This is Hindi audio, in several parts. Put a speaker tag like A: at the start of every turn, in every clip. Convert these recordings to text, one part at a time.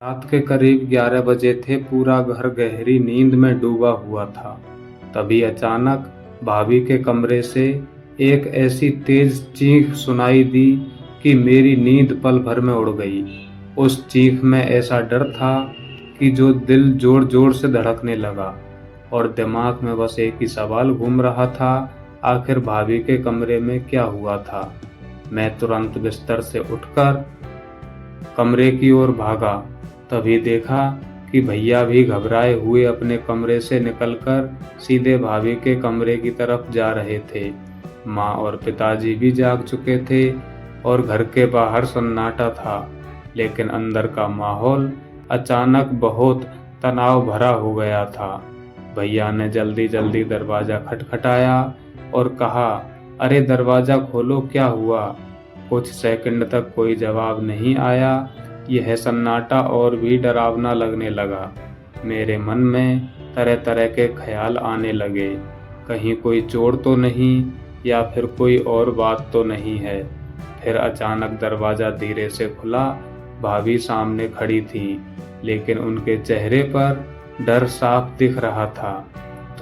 A: रात के करीब 11 बजे थे। पूरा घर गहरी नींद में डूबा हुआ था। तभी अचानक भाभी के कमरे से एक ऐसी तेज चीख सुनाई दी कि मेरी नींद पल भर में उड़ गई। उस चीख में ऐसा डर था कि जो दिल जोर जोर से धड़कने लगा और दिमाग में बस एक ही सवाल घूम रहा था, आखिर भाभी के कमरे में क्या हुआ था। मैं तुरंत बिस्तर से उठकर कमरे की ओर भागा। तभी देखा कि भैया भी घबराए हुए अपने कमरे से निकलकर सीधे भाभी के कमरे की तरफ जा रहे थे। माँ और पिताजी भी जाग चुके थे और घर के बाहर सन्नाटा था, लेकिन अंदर का माहौल अचानक बहुत तनाव भरा हो गया था। भैया ने जल्दी जल्दी दरवाजा खटखटाया और कहा, अरे दरवाजा खोलो, क्या हुआ। कुछ सेकंड तक कोई जवाब नहीं आया। यह सन्नाटा और भी डरावना लगने लगा। मेरे मन में तरह तरह के ख्याल आने लगे, कहीं कोई चोर तो नहीं या फिर कोई और बात तो नहीं है। फिर अचानक दरवाजा धीरे से खुला। भाभी सामने खड़ी थी, लेकिन उनके चेहरे पर डर साफ दिख रहा था।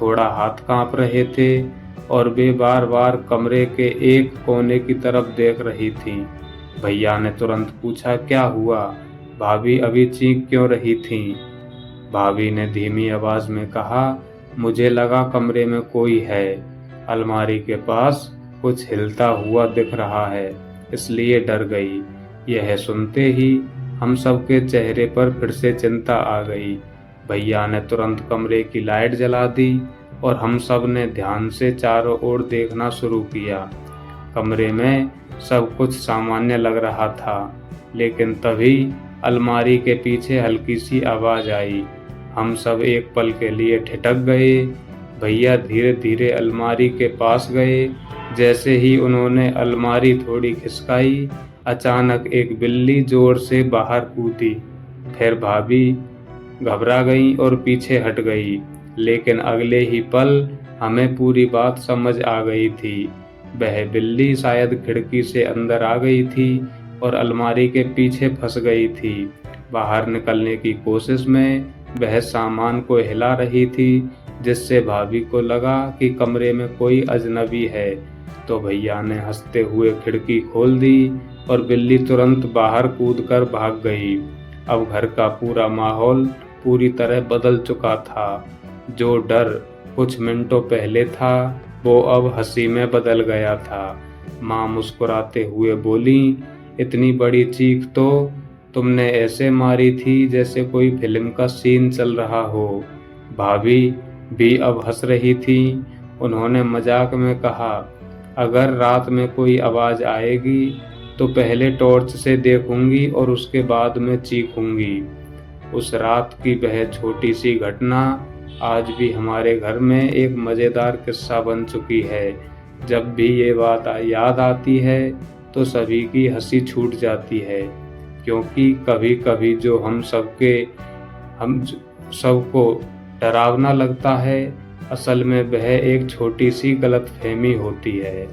A: थोड़ा हाथ कांप रहे थे और वे बार बार कमरे के एक कोने की तरफ देख रही थी। भैया ने तुरंत पूछा, क्या हुआ भाभी, अभी चीख क्यों रही थी। भाभी ने धीमी आवाज में कहा, मुझे लगा कमरे में कोई है, अलमारी के पास कुछ हिलता हुआ दिख रहा है, इसलिए डर गई। यह सुनते ही हम सबके चेहरे पर फिर से चिंता आ गई। भैया ने तुरंत कमरे की लाइट जला दी और हम सब ने ध्यान से चारों ओर देखना शुरू किया। कमरे में सब कुछ सामान्य लग रहा था, लेकिन तभी अलमारी के पीछे हल्की सी आवाज आई। हम सब एक पल के लिए ठिठक गए। भैया धीरे धीरे अलमारी के पास गए। जैसे ही उन्होंने अलमारी थोड़ी खिसकाई, अचानक एक बिल्ली जोर से बाहर कूदी। फिर भाभी घबरा गई और पीछे हट गई, लेकिन अगले ही पल हमें पूरी बात समझ आ गई थी। वह बिल्ली शायद खिड़की से अंदर आ गई थी और अलमारी के पीछे फंस गई थी। बाहर निकलने की कोशिश में वह सामान को हिला रही थी, जिससे भाभी को लगा कि कमरे में कोई अजनबी है। तो भैया ने हंसते हुए खिड़की खोल दी और बिल्ली तुरंत बाहर कूदकर भाग गई। अब घर का पूरा माहौल पूरी तरह बदल चुका था। जो डर कुछ मिनटों पहले था, वो अब हंसी में बदल गया था। माँ मुस्कुराते हुए बोली, इतनी बड़ी चीख तो तुमने ऐसे मारी थी जैसे कोई फिल्म का सीन चल रहा हो। भाभी भी अब हंस रही थी। उन्होंने मजाक में कहा, अगर रात में कोई आवाज आएगी तो पहले टॉर्च से देखूंगी और उसके बाद में चीखूंगी। उस रात की वह छोटी सी घटना आज भी हमारे घर में एक मजेदार किस्सा बन चुकी है। जब भी ये बात याद आती है तो सभी की हंसी छूट जाती है, क्योंकि कभी कभी जो हम सबको डरावना लगता है, असल में वह एक छोटी सी गलतफहमी होती है।